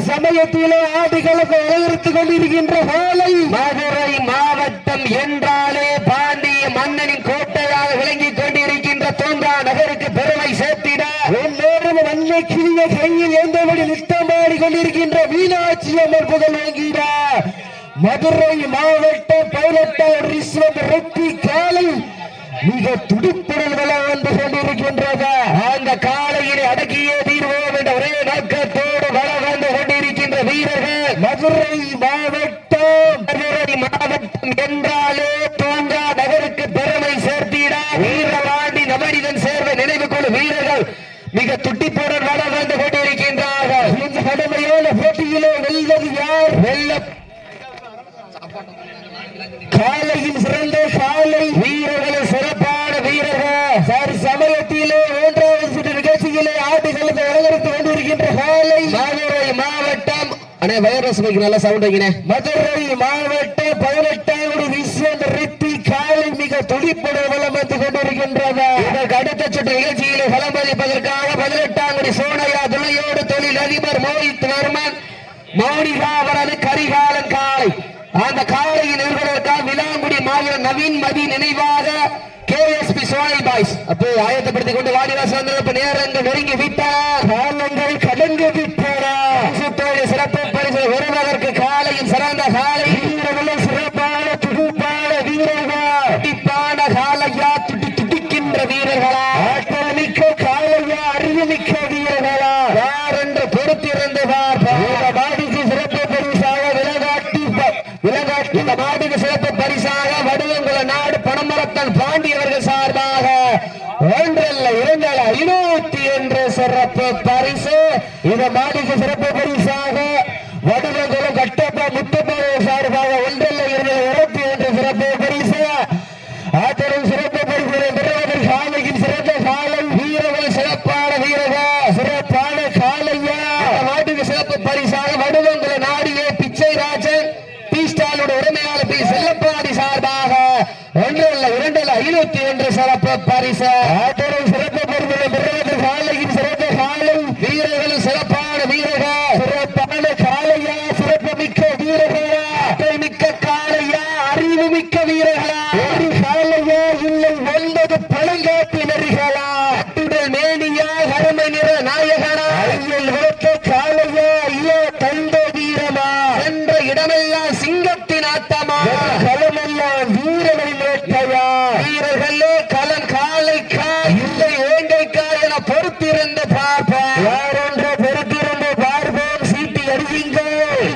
சமயத்திலே ஆடுகளுக்கு உலகித்துக் கொண்டிருக்கின்ற வேலை மதுரை மாவட்டம் என்றாலே பாண்டிய மன்னனின் கோட்டையாக விளங்கிக் கொண்டிருக்கின்ற தூங்கா நகருக்கு பெருமை சேர்த்திட நேரம் வல்ல கிளிய கையில் எந்தபடி நித்தமாடி கொண்டிருக்கின்ற மீனாட்சி அம்மன் புகழ் வாங்கிறார். மதுரை மாவட்டம் 18 ரிஸ்வந்த் ரெட்டி காலை மிக துடிப்புடன் வந்து கொண்டிருக்கின்றது. அந்த காலையினை அடக்கியே தீர்வோம் என்ற ஒரே நோக்கத்தோடு வந்து கொண்டிருக்கின்ற வீரர்கள் மதுரை மாவட்டம் என்றாலே தூங்கா நகருக்கு பெருமை சேர்த்திட வீரவாண்டி நவனிதன் சேர்வை நினைவு கொண்டு வீரர்கள் மிக துடிப்புடன் வந்து கொண்டிருக்கின்றார்கள். இந்த கடுமையான போட்டியிலே வெல்வது யார்? காலையில் சிறந்த காலை வீரர்கள் சிறப்பான வீரர்கள் சமயத்திலே 1வது சுற்று நிகழ்ச்சியிலே ஆடுகளுக்கு அலங்கரித்துக் கொண்டிருக்கின்ற காலை மதுரை மாவட்டம் வைரஸ் நல்ல சவுண்ட் மதுரை மாவட்டம் 18வது ரிஸ்வந்த் ரெட்டி காலை மிக துடிப்புடன் வலம் வந்து கொண்டிருக்கின்றது. இதற்கு அடுத்த சுற்று நிகழ்ச்சியிலே பலமளிப்பதற்காக 18ஆம் சோனையா துணையோடு தொழில் அதிபர் மோஹித் வர்மன் மௌனிகா அவரது கரிகாலன் காலை அந்த காலையின் நிறுவனத்திற்காக விலாங்குடி மாவீரர் நவீன் மதி நினைவாக KSP சோனை பாய்ஸ் அப்போ ஆயத்தப்படுத்திக் கொண்டு வாடிவாசல் நேரங்கள் நெருங்கி விட்டார். காலங்கள் கடந்து விட்டார். சிறப்பு பரிசு வருவதற்கு காலையும் சிறந்த காலை வீரர்களும் சிறப்பான துடுப்பான வீரர்கள் துடிப்பான காலையா துடிக்கின்ற வீரர்களா ஆற்றல் மிக்க காலையா அறிவு மிக்க வீரர்களா யார் என்று பொறுத்திருந்து பாடிக்கு சிறப்பு பரிசாக இந்த மாட்டுக்கு சிறப்பு பரிசாக வடுவங்குள நாடு பணமரத்தன் பாண்டியவர்கள் சார்பாக 1 அல்ல 2 அல்ல 500 சிறப்பு பரிசு. இந்த மாட்டுக்கு சிறப்பு பரிசாக வடுவங்குளம் கட்டப்பா முத்தப்பவர் சார்பாக 1 அல்ல 2 21 சிறப்பு பரிசு. ஆத்தரும் சிறப்பு பரிசு பெறுவதற்கு காலையின் சிறந்த காலை வீரர்கள் சிறப்பான வீரர்கள் சிறப்பான காலையா மாட்டுக்கு சிறப்பு பரிசாக வடுவங்குள நாடியே பிச்சை ராஜன் உரிமையாளர் பி செல்லப்பாடி சார்பாக 1 அல்ல 2 அல்ல 501 சிறப்பு பரிசு. சிறப்பு பரிசு காலையின் சிறந்த காலை வீரர்களும் சிறப்பான வீரர்கள் சிறப்பான காலையா சிறப்பு மிக்க வீரர்களா மிக்க காலையா அறிவு மிக்க வீரர்களா ஒரு காலையா இல்லை 9 பழங்காட்டினர்களா அட்டுடல் மேனியா கருமை நிற நாயகனா ஐயல் விளக்க காலையா ஐயோ தந்த வீரமா என்ற இடமெல்லாம் சிங்கத்தின் ஆட்டமா களமெல்லாம் வீரர்களின் வேட்டையா வீரர்களே களம் காலைக்கா இல்லை வேங்கைக்கா என பொறுத்திருந்து பார்ப்போம் யாரென்று பொறுத்திருந்து பார்ப்போம் சீட்டி அடிவீங்க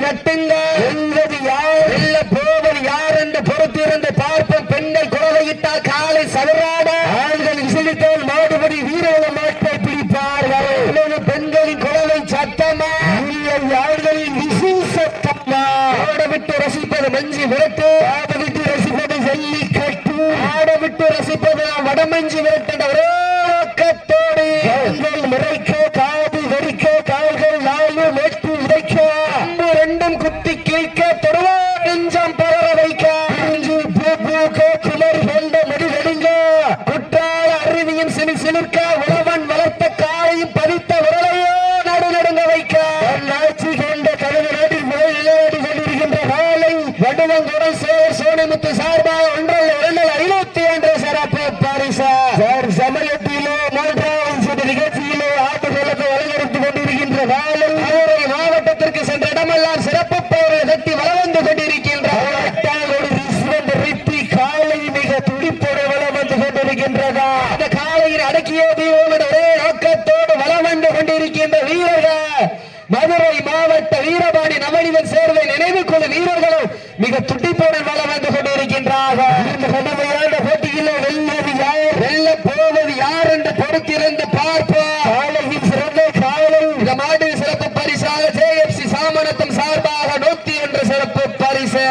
நட்டுங்க என்பது யார் வெல்ல போவது யார் என்று பொறுத்திருந்து பார்ப்போம். பெண்கள் குறவையிட்டால் காலை சதுராட ஆண்கள் விசிலித்தால் மாடுபடி வீரர்கள் மாட்டை பிடிப்பார்கள். பெண்களின் குறவை சத்தமா ஆண்களின் விசி சத்தமா விட்டு ரசிப்பது மஞ்சி விரட்டு ஆட விட்டு ரசிப்பது ஜல்லிக்கட்டு ஆட விட்டு ரசிப்பது வடமஞ்சி விரட்டு ஒரே நோக்கத்தோடு முறைக்க காது வெறிக்க கால்கள் 4 வெட்டு உடைக்க 2 குத்தி கிழிக்க தொடுவா நெஞ்சம் பரவ வைக்க குமர் கொண்ட முடிவெடுங்க குற்றால அருவியும் சிலிர்க்க உழவன் வளர்த்த காலையும் பதித்த உரலையோ நடுநடுங்க வைக்க ஆட்சி கொண்ட கனவு நாட்டில் விளையாடி கொண்டிருக்கின்ற காலை வடுவங்குறை சோனிமுத்து சார்பாக 1 அல்ல 2 அல்ல 501 சிறப்பு பரிசு. சமயத்திலே 3வது சுற்று நிகழ்ச்சியிலே ஆட்டுகளுக்கு அலங்கரித்துக் கொண்டிருக்கின்ற காலை மதுரை மாவட்டத்திற்கு சென்ற இடமெல்லாம் சிறப்பு பெயரை தட்டி வளம் வந்து கொண்டிருக்கின்ற காலை மிக துடிப்போடு வளம் வந்து கொண்டிருக்கின்றதா அந்த காலையில் அடக்கிய தீவோம் ஒரே நோக்கத்தோடு வளம் வந்து கொண்டிருக்கின்ற வீரர்கள் மதுரை மாவட்ட வீரபாணி நவனிதன் சேர்வை நினைவு கொண்டு வீரர்களும் மிக துடிப்போடு வளம் வந்து கொண்டிருக்கின்றார்கள். இந்த கடுமையான போட்டியில் வெல்வது யார் வெல்ல போவது யார் என்று பொறுத்திருந்து பார்ப்போம். காலையில் சிறந்த காலை இந்த மாடு சிறப்பு பரிசாக JFC சாமனத்தம் சார்பாக 101 சிறப்பு பரிசு.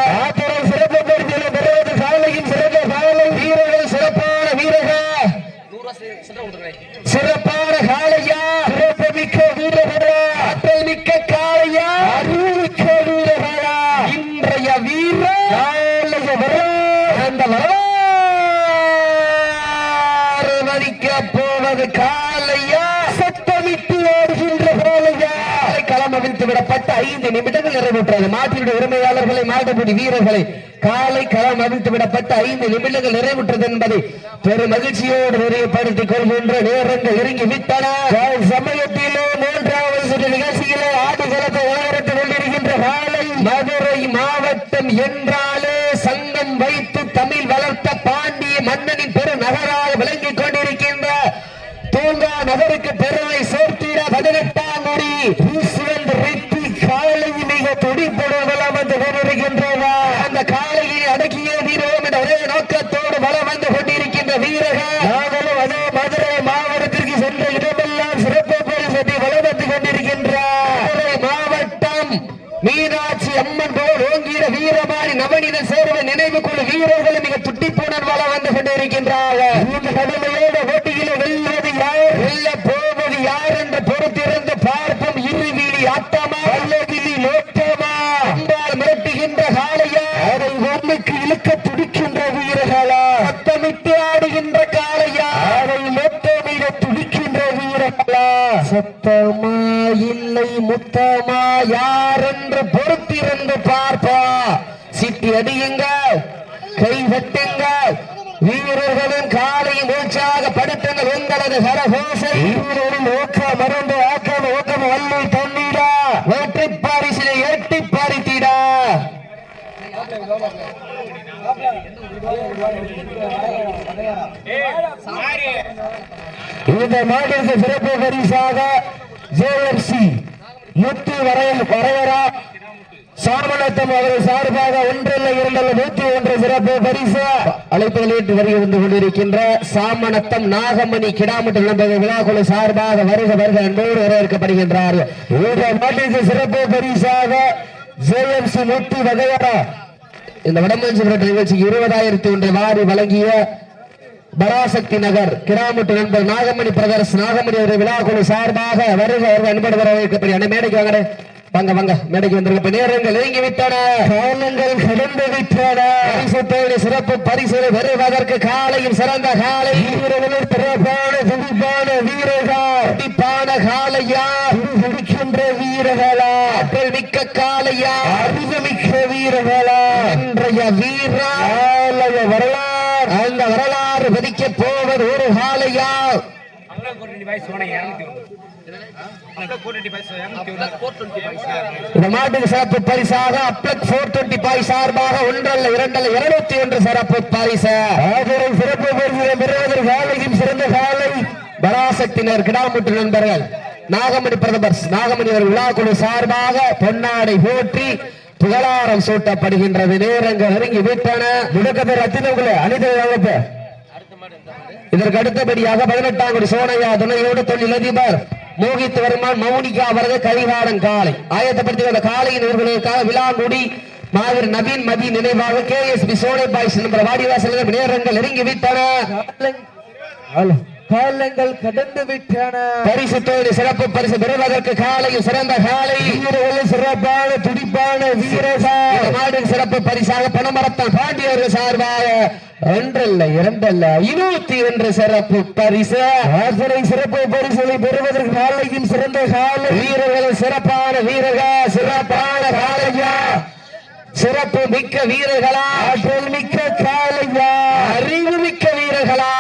சிறப்பு பரிசில் பெறுவது காலையின் சிறந்த காலை வீரர்கள் சிறப்பான வீரர்கள் சிறப்பான காலையா சிறப்பு மிக்க வீரர்களா ஆற்றல் மிக்க காலையா அறிவிக்க வீரர்களா இன்றைய வீரர் அந்த வரலாறு மதிக்க போ போவது காலையா சத்தமிட்டு ஓடுகின்ற காலையா களம் அவிழ்த்து விடப்பட்ட 5 நிமிடங்கள் நிறைவுற்றது. மாட்டினுடைய உரிமையாளர்களை மாடுபிடி வீரர்களை காலை களம் அவிழ்த்து விடப்பட்ட 5 நிமிடங்கள் நிறைவுற்றது என்பதை பெரும் மகிழ்ச்சியோடு நிறைவுபடுத்திக் கொள்கின்ற நேரங்கள் இறங்கி விட்டன. சமயத்திலே 3வது சுற்று நிகழ்ச்சியிலே ஆடுகளத்தை உயர்த்திக் கொண்டிருக்கின்ற காலை மதுரை மாவட்டம் என்றாலே சங்கம் வைத்து தமிழ் வளர்த்த பாண்டிய மன்னனின் பெரு நகராக விளங்கிக் கொண்டிருக்கின்ற தூங்கா நகருக்கு பெருமை சேர்த்திட 18ஆம் குடி காலை மிக துடிப்புடன் வளம் வந்து கொண்டிருக்கின்றன. அந்த காலையை அடக்கிய வீரரும் என்ற ஒரே நோக்கத்தோடு வளம் வந்து கொண்டிருக்கின்ற வீரர்கள் நாங்களும் அதே மதுரை மாவட்டத்திற்கு சென்ற இடமெல்லாம் சிறப்பு பரிசு வளம் வந்து கொண்டிருக்கின்ற மதுரை மாவட்டம் மீனாட்சி அம்மன் போல் ஓங்கிற வீரமாரி நவனின சேர்வை நினைவு கொள்ள வீரர்கள் மிக துட்டிப்புடன் வளம் வந்து கொண்டிருக்கின்றார்கள். இந்த கடுமையோட போட்டியில வெல்வது யார், வெல்ல போவது யார் என்று பொறுத்திருந்து பார்ப்போம். இருவீழி ஆட்டமா அல்லகிலி நோட்டமா அம்பால் மிரட்டுகின்ற காளையா அதை ஒன்றுக்கு இழுக்க துடிக்கின்ற வீரர்களா சத்தமிட்டு ஆடுகின்ற காளையா அதை மொத்தமிட துடிக்கின்ற வீரர்களா சத்தமா இல்லை முத்தமா யார் என்று பொறுத்திருந்து பார்ப்பா. சிட்டி அடியுங்கள், கை தட்டுங்கள், வீரர்களின் காலையும் உற்சாகப்படுத்துங்கள். உங்களது கரகோசை வீரரின் ஊக்கம் மறந்து ஆக்கம் ஊக்கம் வல்லி தண்ணீரா ஒற்றை பாரிசினை எட்டி பாரித்தீடா. இந்த மாநில சிறப்பு பரிசாக ஜேஎஃப்சி முத்து வரையரா சாமநத்தம் அவர்கள் சார்பாக 1-2-101 சிறப்பு பரிசு அழைப்புகளில் வருகை வந்து கொண்டிருக்கின்ற சாமநத்தம் நாகமணி கிடாமட்டு நண்பர்கள் விழாக்குழு சார்பாக வருக வருக என்போடு வரவேற்கப்படுகின்றார்கள். இந்த மாநில சிறப்பு பரிசாக ஜேஎஃப்சி முத்து வகையரா இந்த வடமஞ்சி நிகழ்ச்சிக்கு 20,001 வாரி வழங்கிய பராசக்தி நகர் கிராமட்டு நண்பர் நாகமணி பிரதர்ஸ் நாகமணி அவர்கள் விழாக்குழு சார்பாக வருக வருக என்பது வரவேற்கப்படுகின்ற மேடைக்கு வாங்க வாங்க வாங்க மேடைக்கு வந்திருக்க நேரங்கள் நெருங்கி விட்டன, காலங்கள் கடந்து விட்டன. சிறப்பு பரிசுகளை பெறுவதற்கு காலையும் சிறந்த காலை வீரர்கள் சிறப்பான துடிப்பான வீரர்கள் துடிப்பான காலையா துடிக்கின்ற வீரர்களா ஆற்றல் மிக்க காலையா அறிவுமிக்க வீரர்களா இன்றைய வீரா வரலாறு அந்த வரலாறு பதிக்க போவது ஒரு காலையா இந்த மாட்டுக்கு சிறப்பு பரிசாக அப்ளக் 425 சார்பாக 1-2-201 சிறப்பு பரிசு சிறப்பு பரிசு பெறுவதற்கு காலையும் சிறந்த காலை பராசக்தினர் கிடாமுட்டு நண்பர்கள் நாகமணி பிரதமர் நாகமணி அவர்கள் விழாக்குழு சார்பாக பொன்னாடை போற்றி புகழாரம் சூட்டப்படுகின்றது. நேரங்கள் நெருங்கி விட்டன. முடக்கத்தை அத்தினவர்களே அனைத்து வகுப்பு இதற்கு அடுத்தபடியாக 18ஆம் குடி சோனையா துணையோடு தொழிலதிபர் மோகித் வர்மன் மௌனிகா அவர்கள் கரிகாரன் காலை ஆயத்தப்படுத்தி அந்த காலையின் இவர்களுக்காக விழாங்குடி மாவீர் நவீன் மதி நினைவாக KSB சோனை பாய்ஸ் என்ற வாடிவாசல் நேரங்கள் நெருங்கி விட்டன, காலங்கள் கடந்து விட்டன. பரிசு தொழில் சிறப்பு பரிசு பெறுவதற்கு காலையும் சிறந்த காலை வீரர்கள் சிறப்பான துடிப்பான வீரர்கள் சிறப்பு பரிசாக பணமரத்தான் பாண்டியவர்கள் சார்பாக 1-2-201 சிறப்பு பரிசு சிறப்பு பரிசுகளை பெறுவதற்கு காலையும் சிறந்த காலை வீரர்கள் சிறப்பான வீரர்கள் சிறப்பான காலையா சிறப்பு மிக்க வீரர்களா ஆற்றல் மிக்க காலையா அறிவு மிக்க வீரர்களா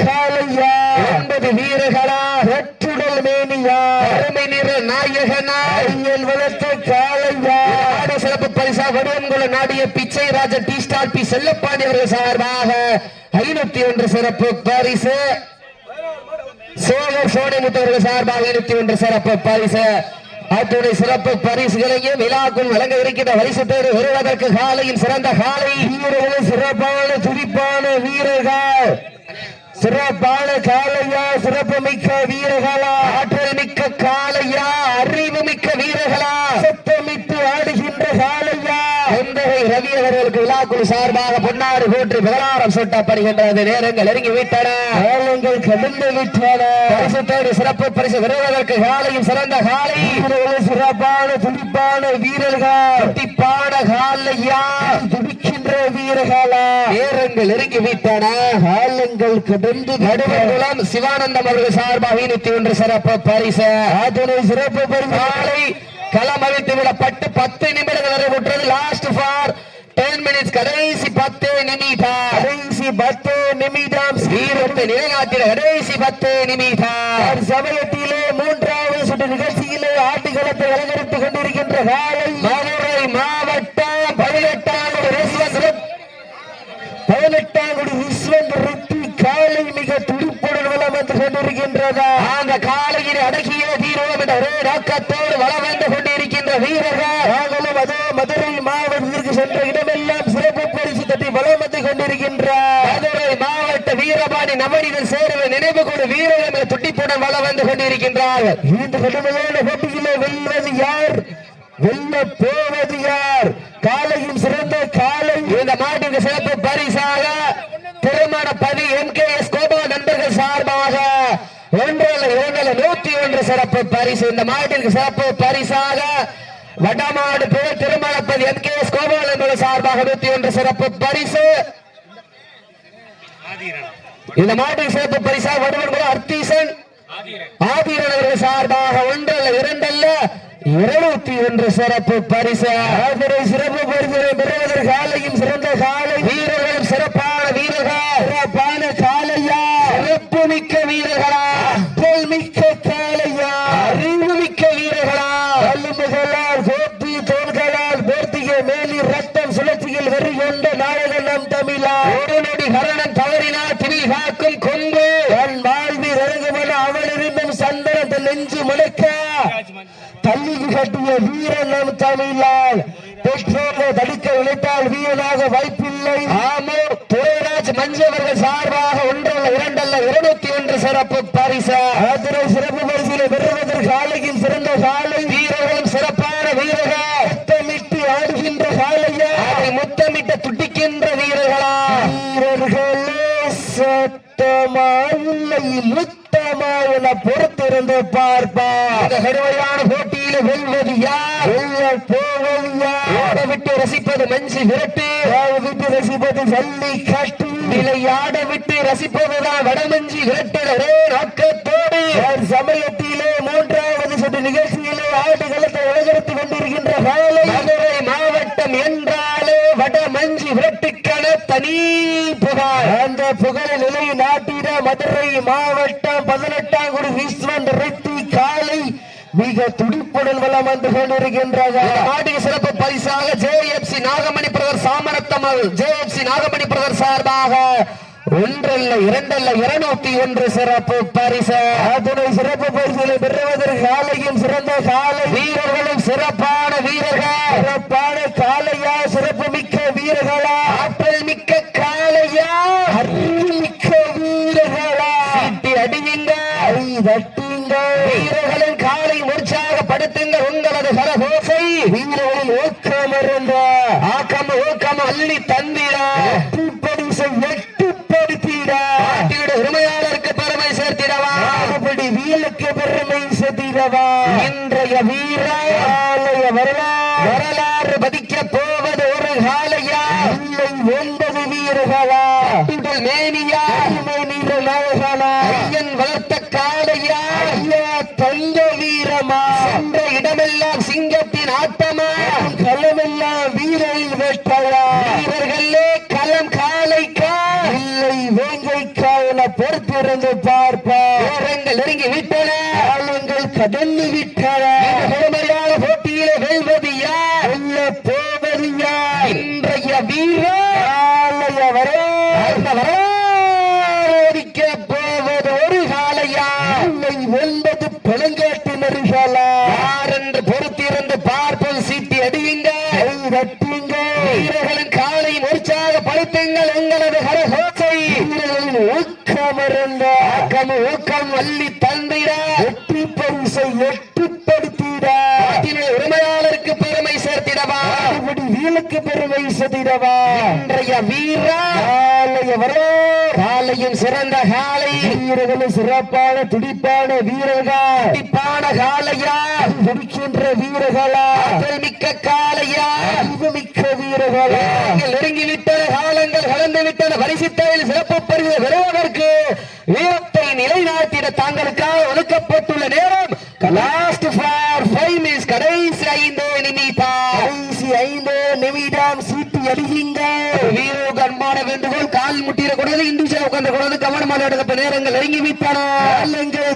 காலையா 9 வீரர்களா வெற்றுடல் மேனியா அருமை நிற நாயகனா ஐயல் வளர்த்த காலையா சிறப்பு பரிசா வடிவங்குள நாடிய பிச்சை ராஜா டி ஸ்டார் பி செல்லப்பாண்டி அவர்கள் சார்பாக 501 சிறப்பு பரிசு சோழர் சோனைமுத்தவர்கள் சார்பாக 501 சிறப்பு பரிசு அத்துடைய சிறப்பு பரிசுகளையும் விழாக்குள் வழங்க இருக்கின்ற பரிசு பேரு வருவதற்கு காலையில் சிறந்த காலை வீரர்கள் சிறப்பான துடிப்பான வீரர்கள் சிறப்பான காலையா சிறப்பு மிக்க வீரர்களா ஆற்றல் மிக்க காலையா அறிவு மிக்க வீரர்களா சத்தமிட்டு ஆடுகின்ற காலையா எந்தகை ரவி அவர்களுக்கு விழாக்குழு சார்பாக பொன்னாறு போன்று புகழாரம் சூட்டப்படுகின்றது. நேரங்கள் நெருங்கி விட்டன, காலங்கள் கடந்து விட்டன. பரிசுத்தோடு சிறப்பு பரிசு பெறுவதற்கு காலையும் சிறந்த காலை சிறப்பான துடிப்பான வீரர்கள் துடிப்பான காலையா துடிக்கின்ற வென்ற வீரர்களா நேரங்கள் நெருங்கி விட்டன. காலங்கள் கடந்து நடுவர்களும் சிவானந்தம் அவர்கள் சார்பாக 101 சிறப்பு பரிசு. அதனை சிறப்பு பரிசு களம் அவிழ்த்து விடப்பட்டு 10 நிமிடங்கள் நிறைவுற்றது. Last for 10 minutes. கடைசி 10 நிமிடம் வீரத்தை நிலைநாட்டின கடைசி 10 நிமிடம் சமயத்திலே மூன்றாவது சுற்று நிகழ்ச்சியிலே ஆட்டுக்களத்தை அலங்கரித்துக் கொண்டிருக்கின்ற காலை மதுரை மாவட்டம் 18ஆம் ரிஸ்வந்த் காலை மிக துடிப்புடன் வளம் வந்து கொண்டிருக்கின்றதா. அந்த காலையில் அடக்கிய தீர்வோம் என்ற ஒரே நோக்கத்தோடு வளம் வந்து கொண்டிருக்கின்ற வீரர்கள் நாங்களும் அதே மதுரை மாவட்டத்திற்கு சென்ற இடமெல்லாம் சிறப்பு பரிசு தட்டி வளம் வந்து கொண்டிருக்கின்ற மதுரை மாவட்ட வீரபாணி நவநீதன் சேர்வை நினைவு கொண்டு வீரர்கள் துடிப்புடன் வளம் வந்து கொண்டிருக்கின்றார்கள். இந்த கடுமையான போட்டியிலே வெல்வது யார், வெல்ல போவது யார்? காலையும் சிறந்த காலை. இந்த மாட்டுக்கு சிறப்பு பரிசாக திருமண பதி MKS கோபா நண்பர்கள் சார்பாக 101 சிறப்பு பரிசு. இந்த மாட்டிற்கு சிறப்பு பரிசாக வடமாடு புகழ் திருமணப்பதி MKS கோபா நண்பர்கள் சார்பாக 101 சிறப்பு பரிசு. இந்த மாட்டிற்கு சிறப்பு பரிசாக வடமாடு அர்த்தீசன் ஆதிரன் அவர்கள் சார்பாக 201 சிறப்பு பரிசு. சிறப்பு பரிசு பெறுவதற்கு காலையும் சிறந்த காலை வீரர்களும் சிறப்பான வீரர்கள், சிறப்பான காலையா, சிறப்பு மிக்க வீரர்களா, மிக்க காலையா, அறிவு மிக்க வீரர்களா, வல்லுமைகளால் கோப்பி தோள்களால் போர்த்திய மேலி ரத்தம் சுழற்சியில் வெறி கொண்ட நாயகன் நம் தமிழா. ஒரு நொடி கரணம் தவறினால் திரில் காக்கும் கொம்பு தன் வாழ்வில் இறங்குமென அவள் இருந்தும் சந்தனத்தை நெஞ்சு முழக்க தள்ளி கட்டிய வீரன் நம் தமிழால். பெற்றோரை தடுக்க நினைத்தால் வீரனாக வாய்ப்பில்லை. ஆமூர் துரைராஜ் மஞ்சவர்கள் சார்பாக 102 சிறப்பு பரிசு. அதனை சிறப்பு பரிசிலை பெறுவதற்கு காலையும் சிறந்த காலை வீரர்களும் சிறப்பான வீரர்கள், முத்தமிட்டு ஆடுகின்ற காலையா, அதை முத்தமிட்டு துடிக்கின்ற வீரர்களா, வீரர்களே சத்தமா இல்லை முத்தமா என பொறுத்திருந்து பார்ப்பா. இந்த கடுமையான போட்டியில வெல்வது யார், வெல்ல போவது யார்? ஓட விட்டு ரசிப்பது மஞ்சு விரட்டு, விட்டு ரசிப்பது ஜல்லி கட்டு, விளையாட விட்டு ரசிப்பதுதான் வடமஞ்சி விரட்டலே நோக்கத்தோடு சமயத்திலே மூன்றாவது சுற்று நிகழ்ச்சியிலே ஆட்டுகளத்தை அலங்கரித்துக் கொண்டிருக்கின்ற காலை மதுரை மாவட்டம் என்றாலே வடமஞ்சி விரட்டுக்கான தனி புகார். அந்த புகழ் நிலையை நாட்டிட மதுரை மாவட்டம் 18ஆம் குடி விஸ்வந்த் ரெட்டி காலை மிக துடிப்புடன் வளம் வந்து கொண்டிருக்கின்றது. நாட்டுக்கு சிறப்பு பரிசாக JFC நாகமணி பிரதர் சாமரத்தமல் JFC நாகமணி பிரதர் சார்பாக 201 சிறப்பு பரிசு. அதனை சிறப்பு பரிசுகளை பெறுவதற்கு காலையும் சிறந்த காலை வீரர்களும் சிறப்பான வீரர்கள், சிறப்பான காலையா, சிறப்பு மிக்க வீரர்களா, ஆற்றல் மிக்க காலையா, அறிவு மிக்க வீரர்களா, சீட்டி அடிவீங்க தட்டுங்க, வீரர்களின் காலை உற்சாகப்படுத்துங்க உங்களது கரகோசை, வீரர்களின் ஊக்கம் இருந்த ஆக்கம் ஊக்கம் அள்ளி தந்திட எட்டுப்படுத்திட நாட்டியோட உரிமையாளருக்கு பெருமை சேர்த்திடவா, அப்படி வீலுக்கு பெருமை சேர்த்திடவா. இன்றைய வீராலய வரலாறு பதிக்க போவது ஒரு காலையா இல்லை 9 வீரர்களா, மேனியா மேனில நாயகனா, ஐயன் வளர்த்த காலையா, தங்க வீரமா, சென்ற இடமெல்லாம் சிங்கத்தின் ஆட்டமா, களமெல்லாம் வீரரின் வெட்டலா, வீரர்களே களம் காலைக்கா இல்லை வேங்கைக்கா என பொறுத்திருந்து பார்ப்பா. நேரங்கள் நெருங்கி விட்டன, காலங்கள் கடந்து விட்டன. முழுமையான போட்டியிலே வெல்வது யார், வெல்ல போவது யார்? இன்றைய வீரர் வரலாறிக்க போவது ஒரு காலையா இல்லை 9 பெருங்காட்டினர்களா? யார் என்று பொறுத்திருந்து பார்ப்போம். சீட்டி அடியுங்க, ரட்டுங்க, வீரர்களின் காலை உற்சாகப்படுத்துங்கள் உங்களது கரகோசை, வீரர்களின் ஊக்கமருந்த ஆக்கம் ஊக்கம் அள்ளி தந்திட வெற்றி பரிசை எட்டுப்படுத்திட உரிமையாளருக்கு பெருமை சேர்த்திடவா. வீலுக்கு பெருமை சதிரவா இன்றைய வீரா காலையும் சிறந்த காலை வீரர்களும் சிறப்பான துடிப்பான வீரர்கள் துடிப்பான காலையா துடிக்கின்ற வீரர்களா மிக்க காலையா மிக்க வீரர்களா நெருங்கிவிட்டன காலங்கள் கலந்து விட்டன பரிசுத்தையில் சிறப்பு பரிசு பெறுவதற்கு வீரத்தை நிலைநாட்டிட தாங்களுக்காக ஒதுக்கப்பட்டுள்ள நேரம் லாஸ்ட் ஃபார் 5 மினிட்ஸ் கடைசி 5 நிமிடம் சீட்டு அடியுங்க வீரருக்கு அன்பான வேண்டுகோள் கால் முட்டிட கூடாது இண்டிவிஜுவல் உட்கார்ந்து கூடாது கவனமாக எடுக்க நேரங்கள் நெருங்கி விட்டன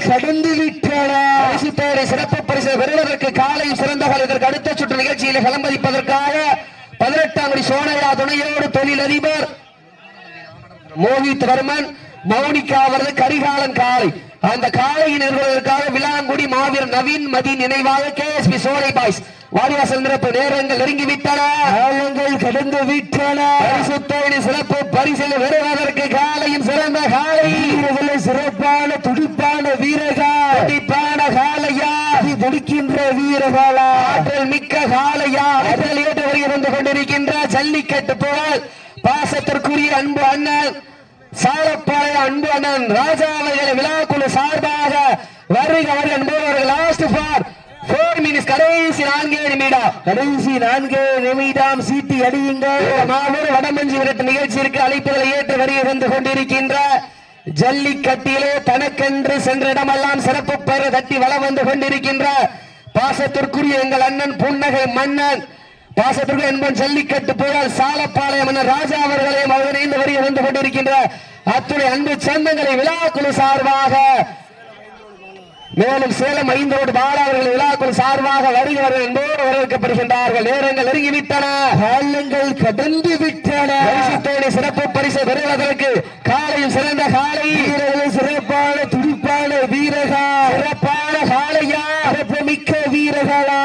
கடந்து விட்டன பரிசுத்தோரை சிறப்பு பரிசு பெறுவதற்கு காலையும் சிறந்த இதற்கு அடுத்த சுற்று நிகழ்ச்சியில் கலம்பதிப்பதற்காக 18ஆம் குடி சோனையா துணையோடு தொழிலதிபர் மோகித் வர்மன் மௌனிகா அவரது கரிகாலன் காலை அந்த காலையை நிறுவனத்திற்காக விளாங்குடி மாவீரர் நவீன் மதி நினைவாக KSP சோலை பாய்ஸ் வாடிவாசல் நிரப்பு நேரங்கள் நெருங்கி விட்டன கடந்து விட்டன பரிசுத்தோடு சிறப்பு பரிசில் வருவதற்கு காலையும் சிறந்த காலை சிறப்பான துடிப்பான வீரர்கள் துடிப்பான காலையா துடிக்கின்ற வீரர்களா ஆற்றல் மிக்க காலையா ஆற்றல் ஏற்று வருகை கொண்டிருக்கின்ற ஜல்லிக்கட்டு போல் பாசத்திற்குரிய அன்பு அண்ணன் சாலப்பாளைய அன்பு அண்ணன் ராஜா அவர்களை விழாக்குழு சார்பாக வருக அன்பவர்கள் லாஸ்ட் ஃபார் 4 மினிட்ஸ் கடைசி 4 நிமிடம் சீட்டி அடியுங்கள் மாவூர் வடமஞ்சி விரட்டு நிகழ்ச்சிக்கு அழைப்புகளை ஏற்று வருகை வந்து கொண்டிருக்கின்ற ஜல்லிக்கட்டிலே தனக்கென்று சென்ற இடமெல்லாம் சிறப்பு பெற தட்டி வளம் வந்து கொண்டிருக்கின்ற பாசத்திற்குரிய எங்கள் அண்ணன் புன்னகை மன்னன் பாசத்திற்கு என்பன் ஜல்லிக்கட்டு புகழ் சாலப்பாளையம் அண்ணன் ராஜா அவர்களையும் அவர் இணைந்து வருகை வந்து கொண்டிருக்கின்ற அத்துணை அன்பு சொந்தங்களை விழாக்குழு சார்பாக மேலும் சேலம் 5 ரோடு பாலா அவர்கள் விழாக்குழு சார்பாக வருகிறவர்கள் என்போடு வரவேற்கப்படுகின்றார்கள் நேரங்கள் நெருங்கிவிட்டன காலங்கள் கடந்து விட்டன பரிசுத்தோடு சிறப்பு பரிசு பெறுவதற்கு காலையும் சிறந்த காலை வீரர்கள் சிறப்பான துடிப்பான வீரர்கள் சிறப்பான காலையா சிறப்பு மிக்க வீரர்களா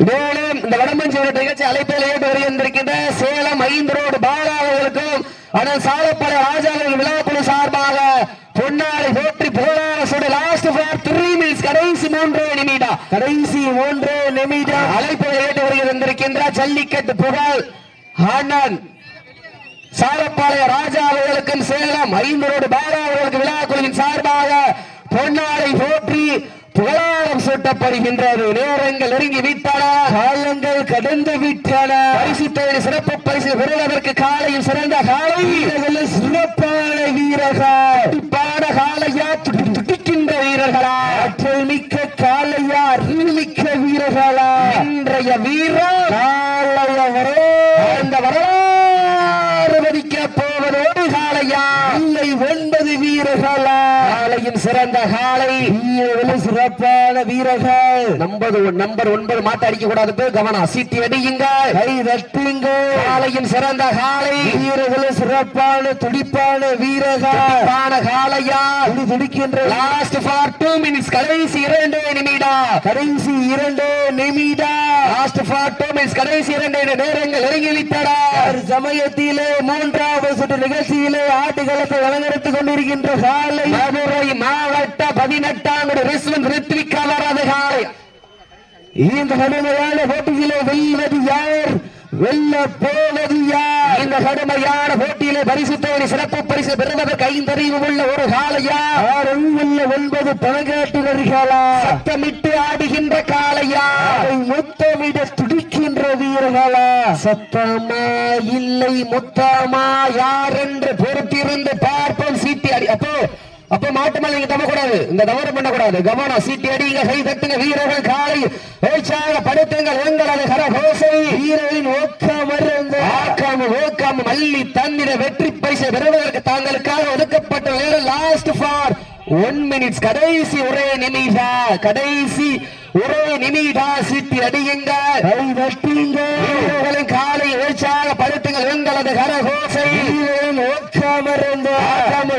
மேலும் இந்த வடமஞ்சி நிகழ்ச்சி அழைப்பில் ஏற்று வருகின்ற சேலம் 5 ரோடு பாலா அவர்களுக்கும் ஆனால் சாலப்பாளைய ராஜா அவர்கள் விழாக்குழு சார்பாக பொன்னாலை போற்றி போராட லாஸ்ட் ஃபார் 3 மினிட்ஸ் கடைசி 3 நிமிடம் அழைப்பில் ஏற்று வருகின்ற ஜல்லிக்கட்டு புகழ் அண்ணன் சாலப்பாளைய ராஜா அவர்களுக்கும் சேலம் 5 ரோடு பாலா அவர்களுக்கு விழாக்குழுவின் சார்பாக பொன்னாலை போற்றி புகழாரம் சூட்டப்படுகின்றது நேரங்கள் நெருங்கி விட்டன காலங்கள் கடந்து விட்டன பரிசுத்தோடு சிறப்பு பரிசு பெறுவதற்கு காலையில் சிறந்த காலை சிறப்பான வீரர்கள் துடிப்பான காலையா துடிக்கின்ற வீரர்களா ஆற்றல் மிக்க காலையா அறிவுமிக்க வீரர்களா இன்றைய வீரர் காலையவரோ அந்த வரலாறு வதிக்க போவதோடு காலையா இல்லை 9 வீரர்களா காலையின் சிறந்த காலை சிறப்பான வீரர்கள் நம்பர் 9 மாட்ட அடிக்க கூடாது கவனம் சீட்டி அடியுங்க காலையின் சிறந்த காலை வீரர்கள் சிறப்பான துடிப்பான வீரர்கள் காலையா துடிக்கின்ற லாஸ்ட் ஃபார் 2 மினிட்ஸ் கடைசி 2 நிமிடம் லாஸ்ட் ஃபார் 2 மினிட்ஸ் கடைசி 2 நேரங்கள் நெருங்கிவிட்டன சமயத்திலே 3வது சுற்று நிகழ்ச்சியிலே ஆட்டுகளத்தை அலங்கரித்துக் கொண்டிருக்கின்ற காலை மதுரை மாவட்ட 18ஆம் ரிஸ்வன் ரித்விக் அவரது காலை இந்த கடுமையான போட்டியிலே வெல்வது யார் வெல்ல போவது யார் இந்த கடுமையான போட்டியிலே பரிசுத்தோடு சிறப்பு பரிசு பெறுவதற்கு 5 அறிவு உள்ள ஒரு காலையா 9 பணக்காட்டுகளா சத்தமிட்டு ஆடுகின்ற காலையா முத்தமிட துடிக்கின்ற வீரர்களா சத்தமா இல்லை முத்தமா யார் என்று பொறுத்திருந்து பார்ப்போம் சீட்டி அடி அப்ப மாட்டு மேல நீங்க தவக்கூடாது இந்த தவறு பண்ணக்கூடாது கவனம் சீட்டி அடிங்க கை தட்டுங்க வீரர்கள் காலை உற்சாக படுத்துங்கள் எங்களது கரகோசை வீரரின் ஓக்கம் மல்லி தந்திர வெற்றி பரிசை பெறுவதற்கு தாங்களுக்காக ஒதுக்கப்பட்ட நேரம் லாஸ்ட் ஃபார் 1 மினிட்ஸ் கடைசி ஒரே நிமிடம் சீட்டி அடியுங்க கை தட்டுங்க வீரர்களின் காலை உற்சாக படுத்துங்கள் எங்களது கரகோசை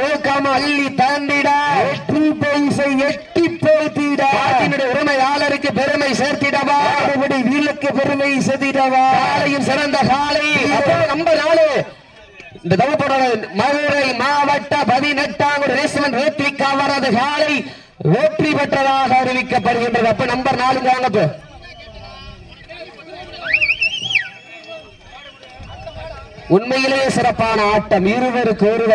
ஊக்கம் அள்ளி தாண்டிட வெற்றி பரிசை எட்டி போத்திட உரிமையாளருக்கு பெருமை சேர்த்திடவா வீலுக்கு பெருமை சேர்த்திடவா காலையும் சிறந்த காலை நம்பர் 4 இந்த தவப்போட மதுரை மாவட்ட 18ஆம் ரிஸ்வன் ரித்விக் அவரது காலை வெற்றி பெற்றதாக அறிவிக்கப்படுகின்றது. அப்ப நம்பர் 4 வாங்க. உண்மையிலேயே சிறப்பான ஆட்டம், இருவருக்கு ஒருவர்